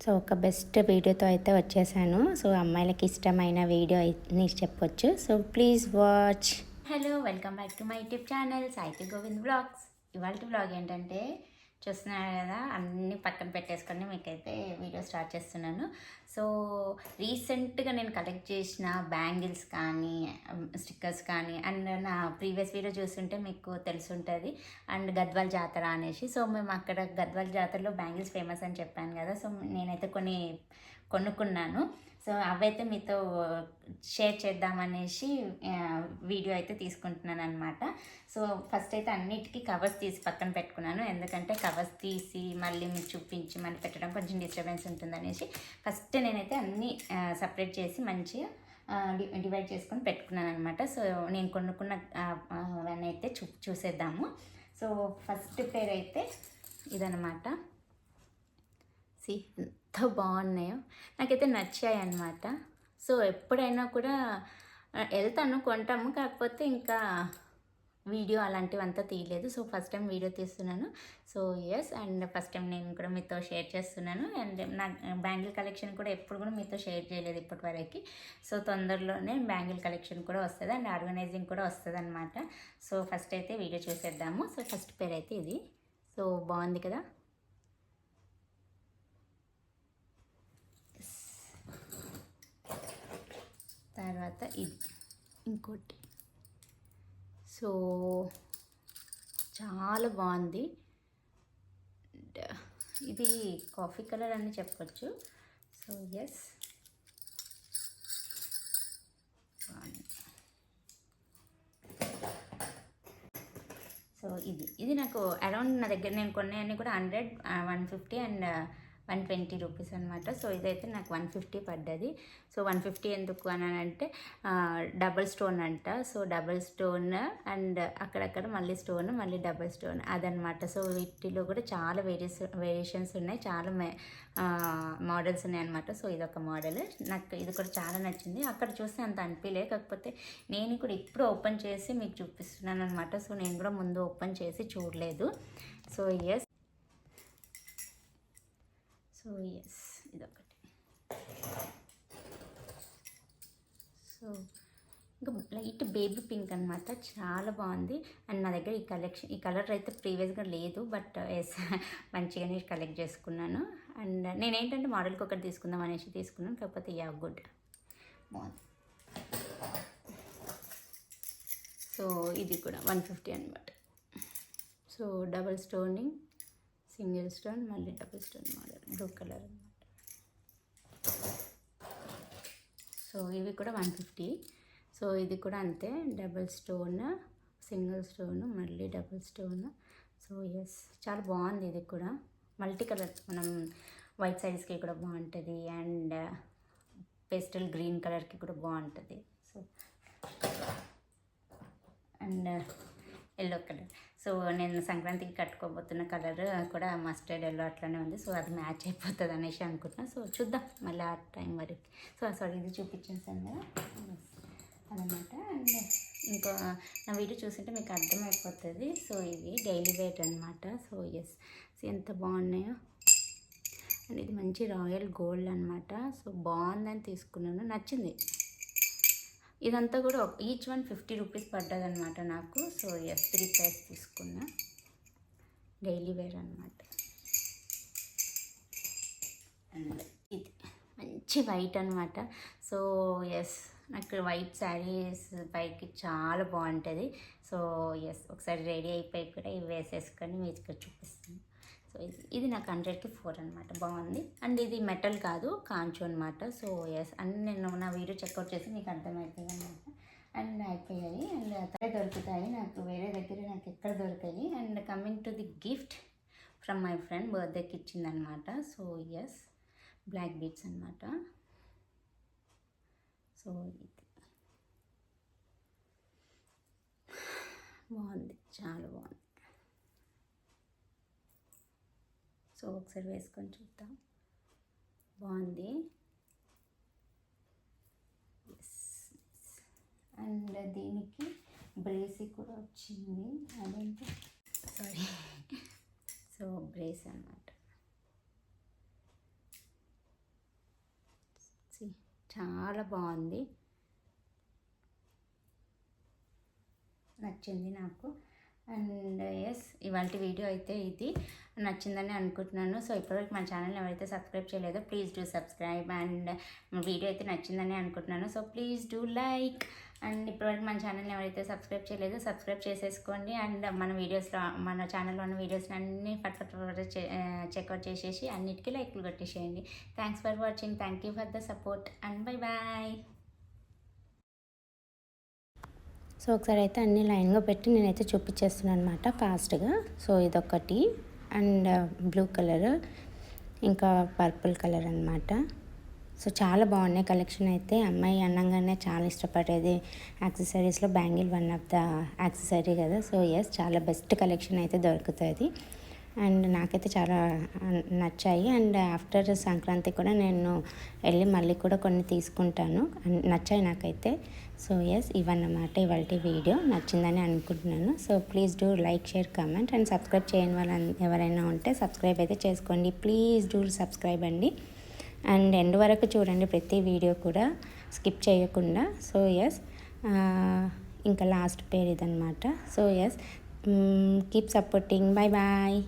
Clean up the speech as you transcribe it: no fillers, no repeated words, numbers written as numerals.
So ఒక best వీడియోతో అయితే వచ్చేసాను. సో అమ్మాయిలకి ఇష్టమైన వీడియో అని చెప్పొచ్చు. So please watch. Hello, welcome back to my YouTube channel Saithi Govind vlogs. ఇవాళ వ్లాగ్ ఏంటంటే చూస్తున్నారు కదా, అన్నీ పక్కన పెట్టేసుకొని మీకైతే వీడియో స్టార్ట్ చేస్తున్నాను. సో రీసెంట్గా నేను కలెక్ట్ చేసిన బ్యాంగిల్స్ కానీ స్టిక్కర్స్ కానీ అండ్ నా ప్రీవియస్ వీడియో చూస్తుంటే మీకు తెలుసుంటుంది. అండ్ గద్వాల్ జాతర అనేసి, సో మేము అక్కడ గద్వాల్ జాతరలో బ్యాంగిల్స్ ఫేమస్ అని చెప్పాను కదా. సో నేనైతే కొన్ని కొనుక్కున్నాను. సో అవైతే మీతో షేర్ చేద్దామనేసి వీడియో అయితే తీసుకుంటున్నాను అనమాట. సో ఫస్ట్ అయితే అన్నిటికీ కవర్స్ తీసి పక్కన పెట్టుకున్నాను, ఎందుకంటే కవర్స్ తీసి మళ్ళీ మీకు చూపించి మళ్ళీ పెట్టడం కొంచెం డిస్టర్బెన్స్ ఉంటుందనేసి ఫస్ట్ నేనైతే అన్నీ సపరేట్ చేసి మంచిగా డివైడ్ చేసుకొని పెట్టుకున్నాను అనమాట. సో నేను కొనుక్కున్న అవన్నీ అయితే చూసేద్దాము. సో ఫస్ట్ పేరు అయితే ఇదనమాట. ఎంత బాగున్నాయో, నాకైతే నచ్చాయి అన్నమాట. సో ఎప్పుడైనా కూడా వెళ్తాను, కొంటాము, కాకపోతే ఇంకా వీడియో అలాంటివంతా తీయలేదు. సో ఫస్ట్ టైం వీడియో తీస్తున్నాను. So yes, and first time నేను కూడా మీతో షేర్ చేస్తున్నాను. అండ్ నా బ్యాంగిల్ కలెక్షన్ కూడా ఎప్పుడు కూడా మీతో షేర్ చేయలేదు ఇప్పటివరకు. సో తొందరలోనే బ్యాంగిల్ కలెక్షన్ కూడా వస్తుంది అండ్ ఆర్గనైజింగ్ కూడా వస్తుంది అనమాట. సో ఫస్ట్ అయితే వీడియో చూసేద్దాము. సో ఫస్ట్ పేరు అయితే ఇది. సో బాగుంది కదా. తర్వాత ఇది ఇంకోటి. సో చాలా బాగుంది. ఇది కాఫీ కలర్ అని చెప్పొచ్చు. సో ఎస్, సో ఇది నాకు అరౌండ్, నా దగ్గర నేను కొన్నాయన్నీ కూడా 100, 150 అండ్ 120 రూపీస్ అనమాట. సో ఇదైతే నాకు 150 పడ్డది. సో 150 ఎందుకు అని అంటే డబల్ స్టోన్ అంట. సో డబల్ స్టోన్ అండ్ అక్కడక్కడ మళ్ళీ స్టోన్, మళ్ళీ డబల్ స్టోన్ అదనమాట. సో వీటిలో కూడా చాలా వేరియేషన్స్ ఉన్నాయి, చాలా మోడల్స్ ఉన్నాయి అనమాట. సో ఇదొక మోడల్, నాకు ఇది కూడా చాలా నచ్చింది. అక్కడ చూస్తే అంత అనిపించలే, కాకపోతే నేను కూడా ఇప్పుడు ఓపెన్ చేసి మీకు చూపిస్తున్నాను అనమాట. సో నేను కూడా ముందు ఓపెన్ చేసి చూడలేదు. సో ఎస్, సో ఎస్ ఇదొకటి. సో ఇంకా లైట్ బేబీ పింక్ అనమాట, చాలా బాగుంది. అండ్ నా దగ్గర ఈ కలర్ అయితే ప్రీవియస్గా లేదు, బట్ ఎస్ మంచిగానే కలెక్ట్ చేసుకున్నాను. అండ్ నేనేంటంటే మోడల్కి ఒకటి తీసుకుందాం అనేసి తీసుకున్నాను, కాకపోతే యా గుడ్, బాగుంది. సో ఇది కూడా 150 అనమాట. So double stoning, single stone, మళ్ళీ double stone model, blue colour అనమాట. సో ఇవి కూడా 150. సో ఇది కూడా అంతే, డబుల్ స్టోన్, సింగిల్ స్టోన్, మళ్ళీ డబుల్ స్టోన్. సో ఎస్, చాలా బాగుంది. ఇది కూడా మల్టీ కలర్, మనం వైట్ సైడ్స్కి కూడా బాగుంటుంది అండ్ పేస్టల్ గ్రీన్ కలర్కి కూడా బాగుంటుంది. So and yellow colour. So నేను సంక్రాంతికి కట్టుకోబోతున్న కలర్ కూడా మస్టర్డ్ ఎల్లో అట్లనే ఉంది. సో అది మ్యాచ్ అయిపోతుంది అనేసి అనుకుంటున్నాను. సో చూద్దాం మళ్ళీ ఆ టైం వరకు. సో సారీ, ఇది చూపించేసాను కదా అదనమాట. అండ్ ఇంకో నా వీడియో చూసింటే మీకు అర్థమైపోతుంది. సో ఇవి డైలీ వేర్ అనమాట. సో ఎస్, సో ఎంత బాగున్నాయో. అండ్ ఇది మంచి రాయల్ గోల్డ్ అనమాట. సో బాగుందని తీసుకున్నాను, నచ్చింది. ఇదంతా కూడా ఈచ్ వన్ 50 రూపీస్ పడ్డదనమాట నాకు. సో ఎస్, 3 పైస్ తీసుకున్నా, డైలీ వేర్ అనమాట. అండ్ ఇది మంచి వైట్ అనమాట. సో ఎస్, నాకు వైట్ శారీస్ పైకి చాలా బాగుంటుంది. సో ఎస్, ఒకసారి రెడీ అయిపోయి కూడా ఇవి వేసేసుకొని మీకు చూపిస్తాను. సో ఇది నాకు 100కి 4 అనమాట, బాగుంది. అండ్ ఇది మెటల్ కాదు, కాంచు అనమాట. సో ఎస్, అండ్ నేను నా వీడియో చెక్అవుట్ చేసి మీకు అర్థమవుతుంది అనమాట. అండ్ అయిపోయాయి, అండ్ అక్కడే దొరుకుతాయి నాకు, వేరే దగ్గర నాకు ఎక్కడ దొరికాయి. And coming to the gift from my friend, బర్త్డేకి ఇచ్చిందనమాట. సో ఎస్, బ్లాక్ బీడ్స్ అనమాట. సో ఇది బాగుంది, చాలా బాగుంది. సో ఒకసారి వేసుకొని చూద్దాం, బాగుంది. అండ్ దీనికి బ్రేస్ కూడా వచ్చింది, అదేంటి సారీ. సో బ్రేస్ అనమాట. చాలా బాగుంది, నచ్చింది నాకు. అండ్ ఎస్, ఇవాళ వీడియో అయితే ఇది నచ్చిందని అనుకుంటున్నాను. సో ఇప్పటివరకు మన ఛానల్ని ఎవరైతే సబ్స్క్రైబ్ చేయలేదో please do subscribe. And video అయితే నచ్చిందని అనుకుంటున్నాను. So please do like. And ఇప్పటివరకు మన ఛానల్ని ఎవరైతే సబ్స్క్రైబ్ చేయలేదో సబ్స్క్రైబ్ చేసేసుకోండి. అండ్ మన వీడియోస్లో, మన ఛానల్లో ఉన్న వీడియోస్ని అన్నీ ఫట్ చెక్అవుట్ చేసేసి అన్నిటికీ లైక్లు కొట్టేసేయండి. Thanks for watching. Thank you for the support and bye bye. So ఒకసారి అయితే అన్ని లైన్గా పెట్టి నేనైతే చూపించేస్తున్నాను అనమాట ఫాస్ట్గా. సో ఇదొకటి, అండ్ బ్లూ కలర్, ఇంకా పర్పుల్ కలర్ అనమాట. సో చాలా బాగున్నాయి కలెక్షన్ అయితే. అమ్మాయి అనగానే చాలా ఇష్టపడేది యాక్సెసరీస్లో bangle one of the accessory కదా. సో ఎస్, చాలా బెస్ట్ కలెక్షన్ అయితే దొరుకుతుంది. అండ్ నాకైతే చాలా నచ్చాయి. అండ్ ఆఫ్టర్ సంక్రాంతి కూడా నేను వెళ్ళి మళ్ళీ కూడా కొన్ని తీసుకుంటాను, నచ్చాయి నాకైతే. సో ఎస్, ఇవన్నమాట ఇవాళ వీడియో. నచ్చిందని అనుకుంటున్నాను. So please do like, share, comment and subscribe చేయని వాళ్ళు ఎవరైనా ఉంటే సబ్స్క్రైబ్ అయితే చేసుకోండి. ప్లీజ్ డూ సబ్స్క్రైబ్ అండి. అండ్ ఎండ్ వరకు చూడండి ప్రతి వీడియో కూడా, స్కిప్ చేయకుండా. సో ఎస్, ఇంకా లాస్ట్ పేరు ఇదనమాట. So yes, keep supporting. Bye bye.